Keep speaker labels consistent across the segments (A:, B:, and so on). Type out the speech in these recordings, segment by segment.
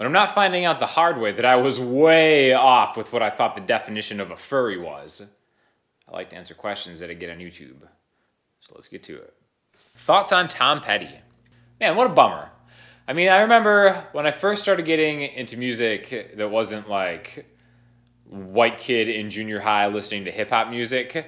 A: when I'm not finding out the hard way that I was way off with what I thought the definition of a furry was. I like to answer questions that I get on YouTube. So let's get to it. Thoughts on Tom Petty? Man, what a bummer. I mean, I remember when I first started getting into music that wasn't like white kid in junior high listening to hip-hop music,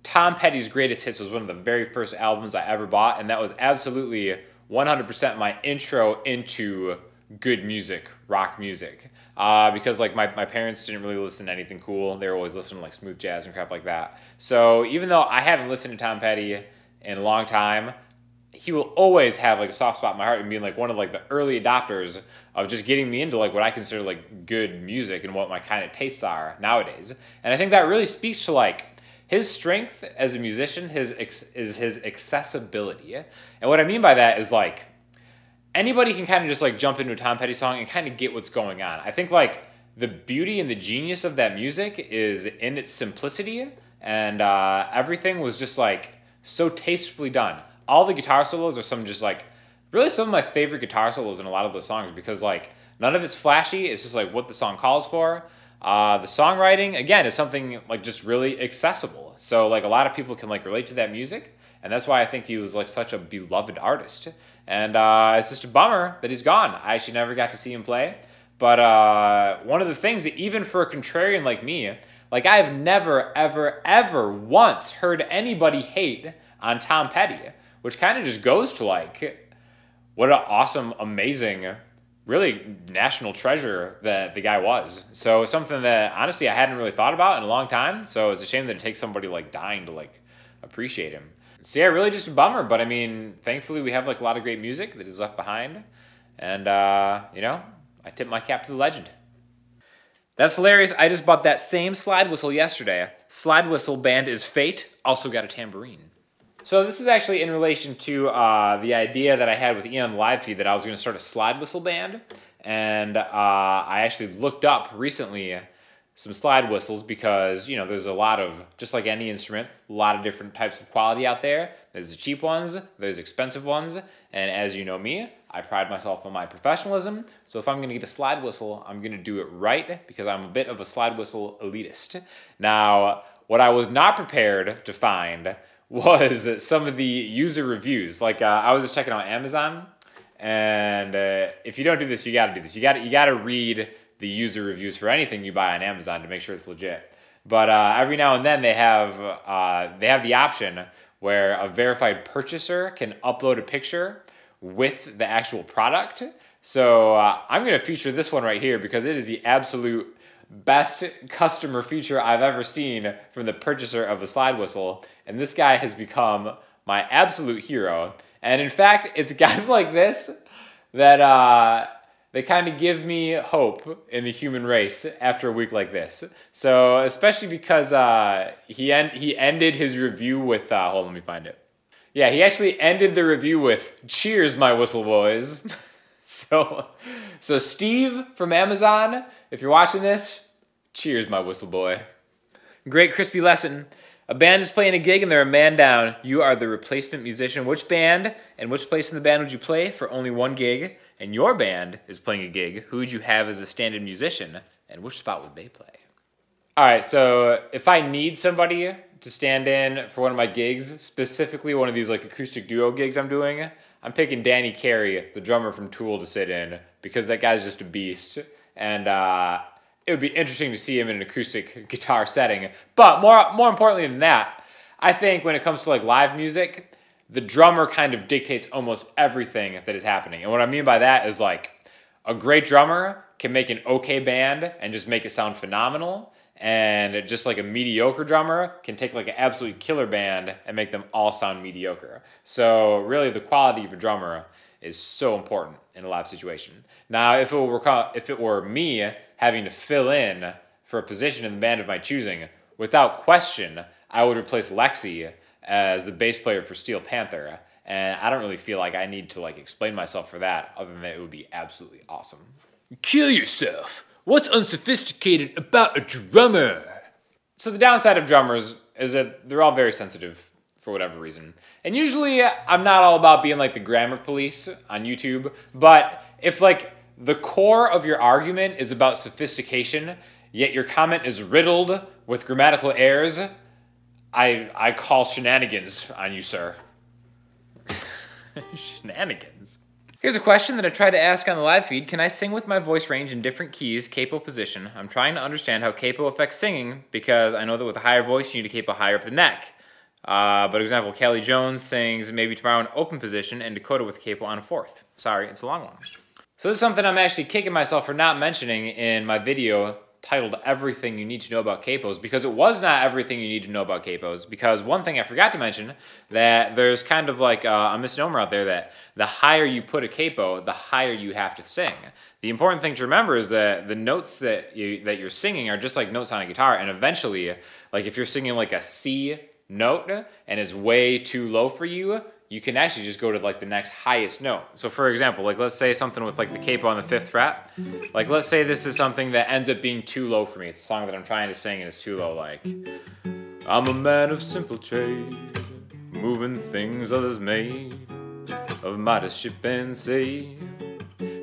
A: Tom Petty's Greatest Hits was one of the very first albums I ever bought, and that was absolutely 100% my intro into good music, rock music. Because like my parents didn't really listen to anything cool. They were always listening to like smooth jazz and crap like that. So even though I haven't listened to Tom Petty in a long time, he will always have like a soft spot in my heart and being like one of like the early adopters of just getting me into like what I consider like good music and what my kind of tastes are nowadays. And I think that really speaks to like his strength as a musician, his accessibility. And what I mean by that is like anybody can kind of just like jump into a Tom Petty song and kind of get what's going on. I think like the beauty and the genius of that music is in its simplicity, and everything was just like so tastefully done. All the guitar solos are some just like really some of my favorite guitar solos in a lot of those songs, because like none of it's flashy. It's just like what the song calls for. The songwriting, again, is something like just really accessible. So like a lot of people can like relate to that music. And that's why I think he was like such a beloved artist. And it's just a bummer that he's gone. I actually never got to see him play. But one of the things that even for a contrarian like me, like I have never, ever, ever once heard anybody hate on Tom Petty, which kind of just goes to like what an awesome, amazing, really national treasure that the guy was. So it's something that honestly I hadn't really thought about in a long time. So it's a shame that it takes somebody like dying to like appreciate him. So yeah, really just a bummer. But I mean, thankfully we have like a lot of great music that is left behind. And you know, I tip my cap to the legend. That's hilarious. I just bought that same slide whistle yesterday. Slide whistle band is Fate. Also got a tambourine. So this is actually in relation to the idea that I had with Ian on the live feed that I was going to start a slide whistle band. And I actually looked up recently some slide whistles because, you know, there's a lot of, just like any instrument, a lot of different types of quality out there. There's the cheap ones, there's expensive ones, and as you know me, I pride myself on my professionalism. So if I'm going to get a slide whistle, I'm going to do it right because I'm a bit of a slide whistle elitist. Now, what I was not prepared to find was some of the user reviews. Like I was just checking out Amazon, and if you don't do this, you got to do this. You got to read the user reviews for anything you buy on Amazon to make sure it's legit. But every now and then they have the option where a verified purchaser can upload a picture with the actual product. So I'm going to feature this one right here because it is the absolute best customer feature I've ever seen from the purchaser of a slide whistle. And this guy has become my absolute hero. And in fact, it's guys like this that they kind of give me hope in the human race after a week like this. So especially because he ended his review with, hold on, let me find it. Yeah, he actually ended the review with, "Cheers, my whistle boys." So Steve from Amazon, if you're watching this, cheers, my whistle boy. Great crispy lesson. A band is playing a gig and they're a man down. You are the replacement musician. Which band and which place in the band would you play for only one gig? And your band is playing a gig. Who would you have as a stand-in musician? And which spot would they play? All right, so if I need somebody to stand in for one of my gigs, specifically one of these like acoustic duo gigs I'm doing, I'm picking Danny Carey, the drummer from Tool, to sit in because that guy's just a beast. And it would be interesting to see him in an acoustic guitar setting. But more importantly than that, I think when it comes to like live music, the drummer kind of dictates almost everything that is happening. And what I mean by that is like a great drummer can make an okay band and just make it sound phenomenal. And just like a mediocre drummer can take like an absolutely killer band and make them all sound mediocre. So really the quality of a drummer is so important in a live situation. Now, if it were me having to fill in for a position in the band of my choosing, without question, I would replace Lexi as the bass player for Steel Panther. And I don't really feel like I need to like explain myself for that, other than that it would be absolutely awesome. Kill yourself. What's unsophisticated about a drummer? So the downside of drummers is that they're all very sensitive for whatever reason. And usually I'm not all about being like the grammar police on YouTube, but if like The core of your argument is about sophistication, yet your comment is riddled with grammatical errors. I call shenanigans on you, sir. Shenanigans. Here's a question that I tried to ask on the live feed. Can I sing with my voice range in different keys, capo position? I'm trying to understand how capo affects singing because I know that with a higher voice, you need a capo higher up the neck. But example, Kelly Jones sings Maybe Tomorrow in open position and Dakota with capo on a fourth. Sorry, it's a long one. So this is something I'm actually kicking myself for not mentioning in my video titled Everything You Need to Know About Capos, because it was not everything you need to know about capos, because one thing I forgot to mention, that there's kind of like a misnomer out there that the higher you put a capo, the higher you have to sing. The important thing to remember is that the notes that you're singing are just like notes on a guitar, and eventually, like if you're singing like a C note and it's way too low for you, you can actually just go to like the next highest note. So for example, like let's say something with like the capo on the 5th fret. Like let's say this is something that ends up being too low for me. It's a song that I'm trying to sing and it's too low, like I'm a man of simple trade, moving things others made, of modest ship and sea.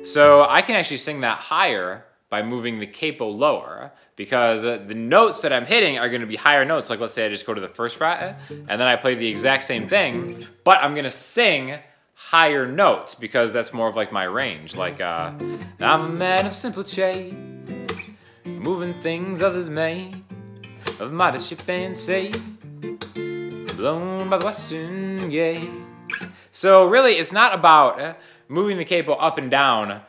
A: So I can actually sing that higher by moving the capo lower, because the notes that I'm hitting are going to be higher notes. Like let's say I just go to the 1st fret and then I play the exact same thing, but I'm going to sing higher notes because that's more of like my range. Like I'm a man of simple trade, moving things others made, of modest ship and sea, blown by the western gate. So really it's not about moving the capo up and down,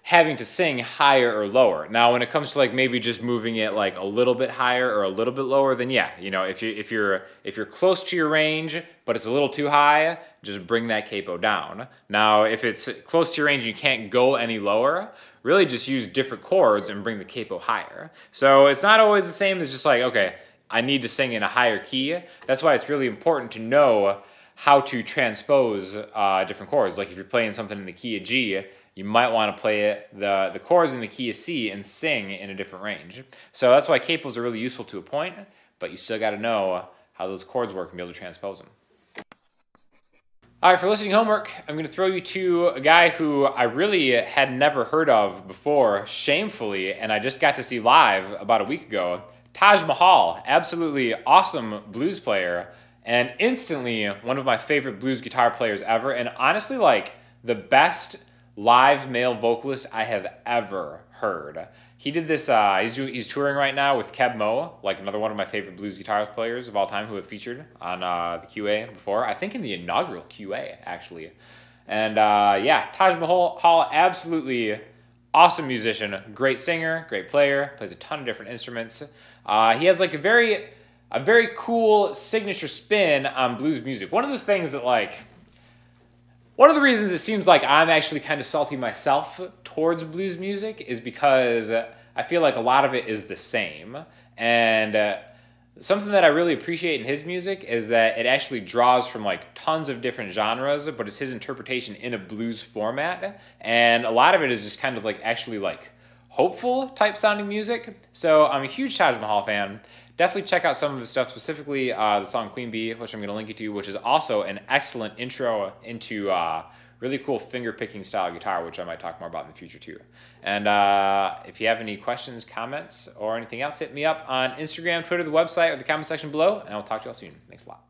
A: having to sing higher or lower. Now, when it comes to like maybe just moving it like a little bit higher or a little bit lower, then yeah, you know, if you're close to your range but it's a little too high, just bring that capo down. Now, if it's close to your range and you can't go any lower, really just use different chords and bring the capo higher. So it's not always the same as just like, okay, I need to sing in a higher key. That's why it's really important to know how to transpose different chords. Like if you're playing something in the key of G, you might want to play it the chords in the key of C and sing in a different range. So that's why capos are really useful to a point, but you still got to know how those chords work and be able to transpose them. All right, for listening homework, I'm going to throw you to a guy who I really had never heard of before, shamefully, and I just got to see live about a week ago. Taj Mahal, absolutely awesome blues player, and instantly one of my favorite blues guitar players ever, and honestly like the best live male vocalist I have ever heard. He did this, he's touring right now with Capo, like another one of my favorite blues guitar players of all time who have featured on the QA before. I think in the inaugural QA, actually. And yeah, Taj Mahal, absolutely awesome musician, great singer, great player, plays a ton of different instruments. He has like a very cool signature spin on blues music. One of the things that one of the reasons it seems like I'm actually kind of salty myself towards blues music is because I feel like a lot of it is the same. And something that I really appreciate in his music is that it actually draws from like tons of different genres, but it's his interpretation in a blues format. And a lot of it is just kind of like actually like hopeful type sounding music. So I'm a huge Taj Mahal fan. Definitely check out some of his stuff, specifically the song Queen Bee, which I'm going to link you to, which is also an excellent intro into really cool finger-picking style guitar, which I might talk more about in the future too. And if you have any questions, comments, or anything else, hit me up on Instagram, Twitter, the website, or the comment section below, and I'll talk to you all soon. Thanks a lot.